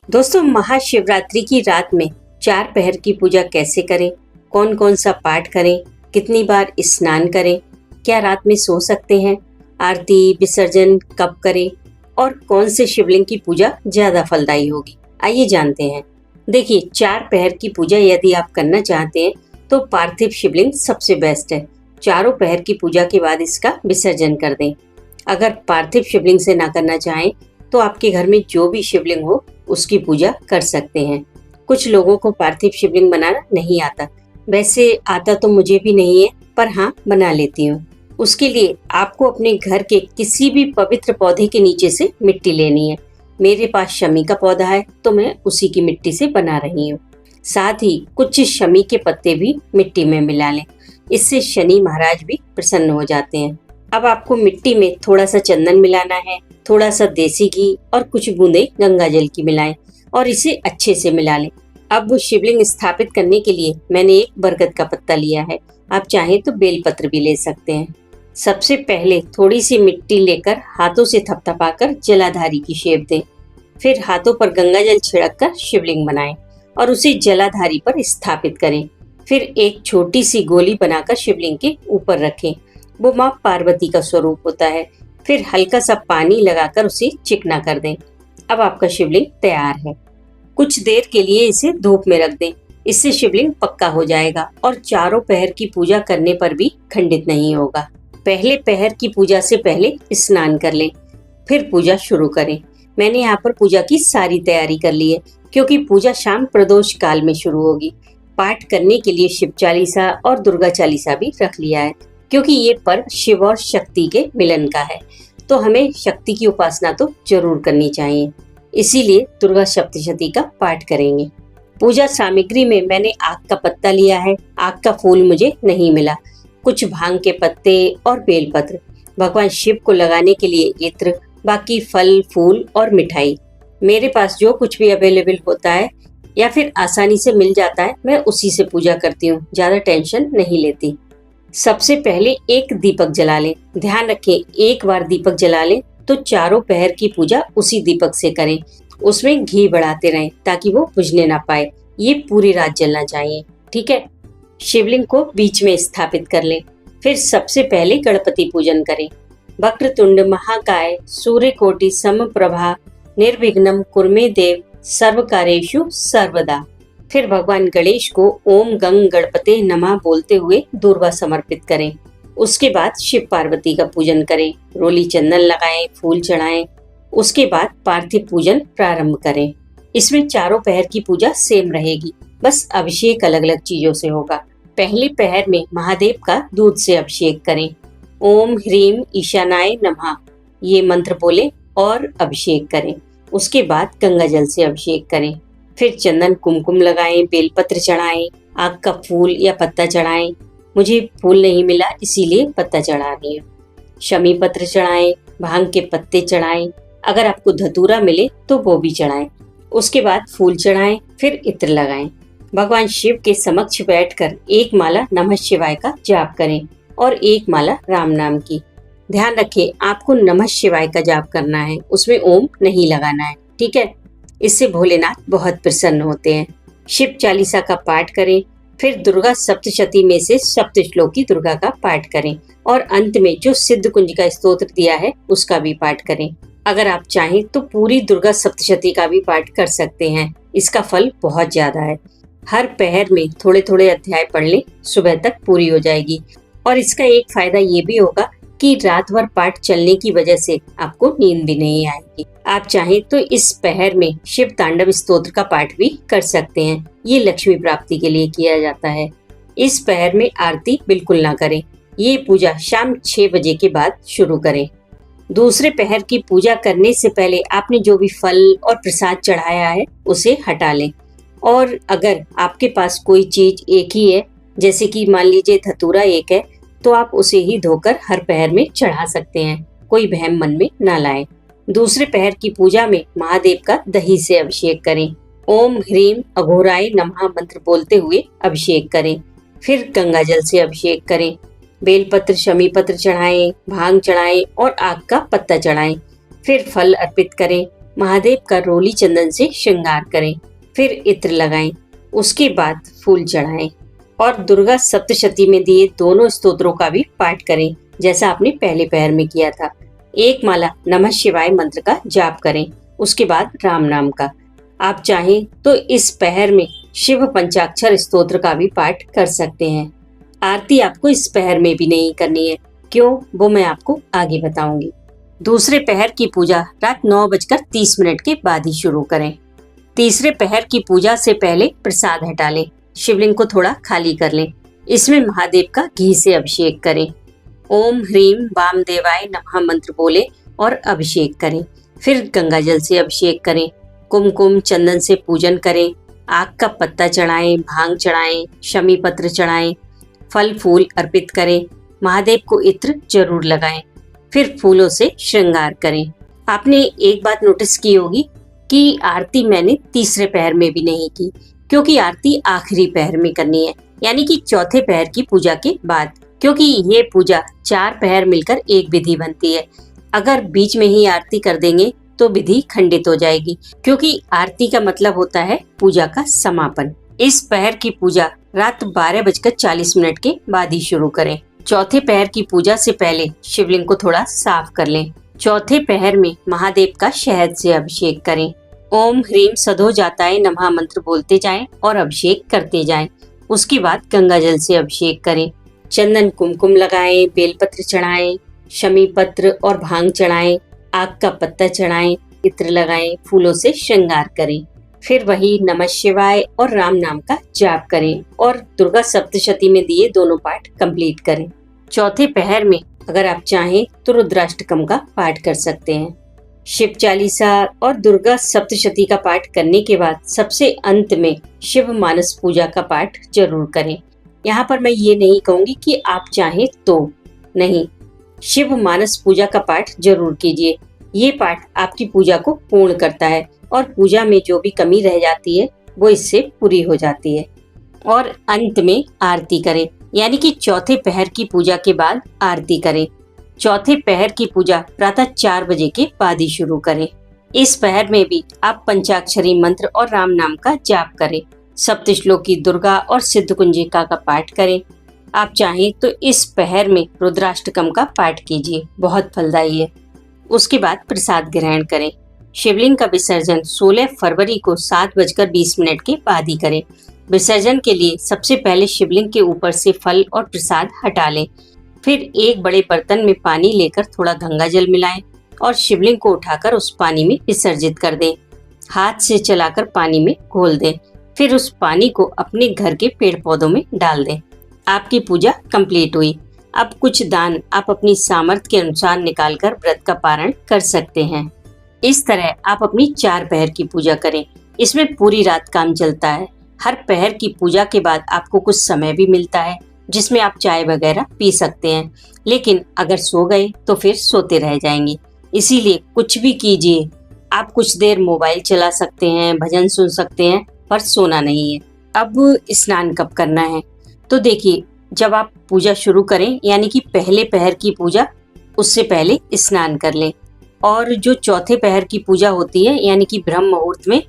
दोस्तों, महाशिवरात्रि की रात में 4 पहर की पूजा कैसे करें, कौन कौन सा पाठ करें, कितनी बार स्नान करें, क्या रात में सो सकते हैं, आरती विसर्जन कब करें और कौन से शिवलिंग की पूजा ज्यादा फलदायी होगी, आइए जानते हैं। देखिए, 4 पहर की पूजा यदि आप करना चाहते हैं तो पार्थिव शिवलिंग सबसे बेस्ट है। चारों पहर की पूजा के बाद इसका विसर्जन कर दें। अगर पार्थिव शिवलिंग से ना करना चाहें तो आपके घर में जो भी शिवलिंग हो उसकी पूजा कर सकते हैं। कुछ लोगों को पार्थिव शिवलिंग बनाना नहीं आता, वैसे आता तो मुझे भी नहीं है, पर हाँ बना लेती हूँ। उसके लिए आपको अपने घर के किसी भी पवित्र पौधे के नीचे से मिट्टी लेनी है। मेरे पास शमी का पौधा है तो मैं उसी की मिट्टी से बना रही हूँ। साथ ही कुछ शमी के पत्ते भी मिट्टी में मिला लें, इससे शनि महाराज भी प्रसन्न हो जाते हैं। अब आपको मिट्टी में थोड़ा सा चंदन मिलाना है, थोड़ा सा देसी घी और कुछ बूंदे गंगा जल की मिलाएं और इसे अच्छे से मिला लें। अब शिवलिंग स्थापित करने के लिए मैंने एक बरगद का पत्ता लिया है, आप चाहें तो बेलपत्र भी ले सकते हैं। सबसे पहले थोड़ी सी मिट्टी लेकर हाथों से थपथपाकर जलाधारी की शेप दें। फिर हाथों पर गंगा जल छिड़क कर शिवलिंग बनाएं और उसे जलाधारी पर स्थापित करें। फिर एक छोटी सी गोली बनाकर शिवलिंग के ऊपर रखें, वो माँ पार्वती का स्वरूप होता है। फिर हल्का सा पानी लगाकर उसे चिकना कर दें। अब आपका शिवलिंग तैयार है। कुछ देर के लिए इसे धूप में रख दें, इससे शिवलिंग पक्का हो जाएगा और चारों पहर की पूजा करने पर भी खंडित नहीं होगा। पहले पहर की पूजा से पहले स्नान कर लें, फिर पूजा शुरू करें। मैंने यहाँ पर पूजा की सारी तैयारी कर ली है, क्योंकि पूजा शाम प्रदोष काल में शुरू होगी। पाठ करने के लिए शिव चालीसा और दुर्गा चालीसा भी रख लिया है, क्योंकि ये पर्व शिव और शक्ति के मिलन का है, तो हमें शक्ति की उपासना तो जरूर करनी चाहिए। इसीलिए दुर्गा सप्तशती का पाठ करेंगे। पूजा सामग्री में मैंने आक का पत्ता लिया है, आक का फूल मुझे नहीं मिला, कुछ भांग के पत्ते और बेलपत्र, भगवान शिव को लगाने के लिए इत्र, बाकी फल फूल और मिठाई। मेरे पास जो कुछ भी अवेलेबल होता है या फिर आसानी से मिल जाता है, मैं उसी से पूजा करती हूँ, ज्यादा टेंशन नहीं लेती। सबसे पहले एक दीपक जला लें। ध्यान रखें, एक बार दीपक जला लें तो चारों पहर की पूजा उसी दीपक से करें। उसमें घी बढ़ाते रहें ताकि वो बुझने ना पाए। ये पूरी रात जलना चाहिए, ठीक है। शिवलिंग को बीच में स्थापित कर लें। फिर सबसे पहले गणपति पूजन करें। वक्रतुंड महाकाय सूर्यकोटि समप्रभा निर्विघ्नं कुरु देव सर्वकार्येषु सर्वदा। फिर भगवान गणेश को ओम गंग गणपते नमः बोलते हुए दूर्वा समर्पित करें। उसके बाद शिव पार्वती का पूजन करें, रोली चंदन लगाएं, फूल चढ़ाएं। उसके बाद पार्थिव पूजन प्रारंभ करें। इसमें चारों पहर की पूजा सेम रहेगी, बस अभिषेक अलग अलग चीजों से होगा। पहले पहर में महादेव का दूध से अभिषेक करें। ओम ह्रीम ईशानाय नमः ये मंत्र बोले और अभिषेक करें। उसके बाद गंगा जल से अभिषेक करें। फिर चंदन कुमकुम लगाएं, बेलपत्र चढ़ाएं, आक का फूल या पत्ता चढ़ाएं। मुझे फूल नहीं मिला इसीलिए पत्ता चढ़ा रही हूँ। शमी पत्र चढ़ाएं, भांग के पत्ते चढ़ाएं, अगर आपको धतूरा मिले तो वो भी चढ़ाएं। उसके बाद फूल चढ़ाएं, फिर इत्र लगाएं। भगवान शिव के समक्ष बैठकर एक माला नमः शिवाय का जाप करें और एक माला राम नाम की। ध्यान रखें, आपको नमः शिवाय का जाप करना है, उसमें ओम नहीं लगाना है, ठीक है। इससे भोलेनाथ बहुत प्रसन्न होते हैं। शिव चालीसा का पाठ करें, फिर दुर्गा सप्तशती में से सप्त श्लोकी दुर्गा का पाठ करें और अंत में जो सिद्ध कुंज का स्तोत्र दिया है उसका भी पाठ करें। अगर आप चाहें तो पूरी दुर्गा सप्तशती का भी पाठ कर सकते हैं, इसका फल बहुत ज्यादा है। हर पहर में थोड़े थोड़े अध्याय पढ़ लें, सुबह तक पूरी हो जाएगी। और इसका एक फायदा ये भी होगा कि रात भर पाठ चलने की वजह से आपको नींद भी नहीं आएगी। आप चाहें तो इस पहर में शिव तांडव स्तोत्र का पाठ भी कर सकते हैं, ये लक्ष्मी प्राप्ति के लिए किया जाता है। इस पहर में आरती बिल्कुल ना करें, ये पूजा शाम 6 बजे के बाद शुरू करें। दूसरे पहर की पूजा करने से पहले आपने जो भी फल और प्रसाद चढ़ाया है उसे हटा लें। और अगर आपके पास कोई चीज एक ही है, जैसे कि मान लीजिए धतूरा एक है, तो आप उसे ही धोकर हर पहर में चढ़ा सकते हैं, कोई वहम मन में ना लाएं। दूसरे पहर की पूजा में महादेव का दही से अभिषेक करें। ओम ह्रीम अघोराय नमः मंत्र बोलते हुए अभिषेक करें। फिर गंगा जल से अभिषेक करें। बेलपत्र शमी पत्र चढ़ाएं, भांग चढ़ाएं और आक का पत्ता चढ़ाएं। फिर फल अर्पित करें। महादेव का रोली चंदन से श्रृंगार करें, फिर इत्र लगाएं, उसके बाद फूल चढ़ाएं और दुर्गा सप्तशती में दिए दोनों स्तोत्रों का भी पाठ करें, जैसा आपने पहले पहर में किया था। एक माला नमः शिवाय मंत्र का जाप करें, उसके बाद राम नाम का। आप चाहें तो इस पहर में शिव पंचाक्षर स्तोत्र का भी पाठ कर सकते हैं। आरती आपको इस पहर में भी नहीं करनी है, क्यों, वो मैं आपको आगे बताऊंगी। दूसरे पहर की पूजा रात 9:30 के बाद ही शुरू करें। तीसरे पहर की पूजा से पहले प्रसाद हटा लें, शिवलिंग को थोड़ा खाली कर लें। इसमें महादेव का घी से अभिषेक करें। ओम ह्रीम वामदेवाय नमः मंत्र बोले और अभिषेक करें। फिर गंगा जल से अभिषेक करें, कुमकुम चंदन से पूजन करें, आग का पत्ता चढ़ाएं, भांग चढ़ाएं, शमी पत्र चढ़ाएं, फल फूल अर्पित करें, महादेव को इत्र जरूर लगाएं, फिर फूलों से श्रृंगार करें। आपने एक बात नोटिस की होगी कि आरती मैंने तीसरे पहर में भी नहीं की, क्योंकि आरती आखिरी पहर में करनी है, यानी कि चौथे पहर की पूजा के बाद, क्योंकि ये पूजा 4 पहर मिलकर एक विधि बनती है। अगर बीच में ही आरती कर देंगे तो विधि खंडित हो जाएगी, क्योंकि आरती का मतलब होता है पूजा का समापन। इस पहर की पूजा रात 12:40 के बाद ही शुरू करें। चौथे पहर की पूजा से पहले शिवलिंग को थोड़ा साफ कर लें। चौथे पहर में महादेव का शहद से अभिषेक करें। ओम ह्रीम सधो जाताय नमः मंत्र बोलते जाएं और अभिषेक करते जाएं। उसके बाद गंगा जल से अभिषेक करें। चंदन कुमकुम लगाएं, बेलपत्र चढ़ाएं, शमी पत्र और भांग चढ़ाएं, आग का पत्ता चढ़ाएं, इत्र लगाएं, फूलों से श्रृंगार करें। फिर वही नमः शिवाय और राम नाम का जाप करें और दुर्गा सप्तशती में दिए दोनों पाठ कंप्लीट करें। चौथे पहर में अगर आप चाहें तो रुद्राष्टकम का पाठ कर सकते हैं। शिव चालीसा और दुर्गा सप्तशती का पाठ करने के बाद सबसे अंत में शिव मानस पूजा का पाठ जरूर करें। यहाँ पर मैं ये नहीं कहूंगी कि आप चाहें तो नहीं, शिव मानस पूजा का पाठ जरूर कीजिए। ये पाठ आपकी पूजा को पूर्ण करता है और पूजा में जो भी कमी रह जाती है वो इससे पूरी हो जाती है। और अंत में आरती करें, यानी कि चौथे पहर की पूजा के बाद आरती करें। चौथे पहर की पूजा प्रातः 4 बजे के बाद ही शुरू करें। इस पहर में भी आप पंचाक्षरी मंत्र और राम नाम का जाप करें। सप्तश्लोकी दुर्गा और सिद्ध कुंजिका का पाठ करें। आप चाहें तो इस पहर में रुद्राष्टकम का पाठ कीजिए, बहुत फलदायी है। उसके बाद प्रसाद ग्रहण करें। शिवलिंग का विसर्जन 16 फरवरी को 7:20 के बाद ही करें। विसर्जन के लिए सबसे पहले शिवलिंग के ऊपर से फल और प्रसाद हटा लें। फिर एक बड़े बर्तन में पानी लेकर थोड़ा गंगा जल मिलाएं और शिवलिंग को उठाकर उस पानी में विसर्जित कर दें। हाथ से चलाकर पानी में घोल दें। फिर उस पानी को अपने घर के पेड़ पौधों में डाल दें। आपकी पूजा कंप्लीट हुई। अब कुछ दान आप अपनी सामर्थ्य के अनुसार निकालकर व्रत का पारण कर सकते हैं। इस तरह आप अपनी 4 पहर की पूजा करें। इसमें पूरी रात काम चलता है। हर पहर की पूजा के बाद आपको कुछ समय भी मिलता है जिसमें आप चाय वगैरह पी सकते हैं, लेकिन अगर सो गए तो फिर सोते रह जाएंगे। इसीलिए कुछ भी कीजिए, आप कुछ देर मोबाइल चला सकते हैं, भजन सुन सकते हैं, पर सोना नहीं है। अब स्नान कब करना है, तो देखिए, जब आप पूजा शुरू करें, यानी कि पहले पहर की पूजा, उससे पहले स्नान कर लें। और जो चौथे पहर की पूजा होती है, यानी कि ब्रह्म मुहूर्त में,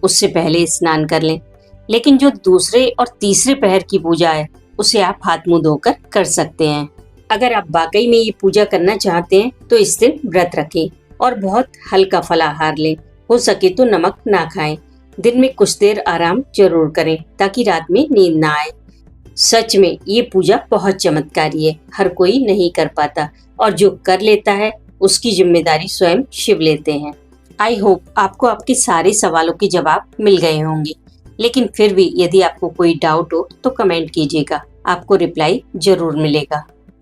उससे पहले स्नान कर लें। लेकिन जो दूसरे और तीसरे पहर की पूजा है, उसे आप हाथ मुंह धोकर कर सकते हैं। अगर आप वाकई में ये पूजा करना चाहते हैं तो इस दिन व्रत रखें और बहुत हल्का फलाहार लें। हो सके तो नमक ना खाएं। दिन में कुछ देर आराम जरूर करें ताकि रात में नींद ना आए। सच में ये पूजा बहुत चमत्कारी है, हर कोई नहीं कर पाता, और जो कर लेता है उसकी जिम्मेदारी स्वयं शिव लेते हैं। आई होप आपको आपके सारे सवालों के जवाब मिल गए होंगे, लेकिन फिर भी यदि आपको कोई डाउट हो तो कमेंट कीजिएगा, आपको रिप्लाई जरूर मिलेगा।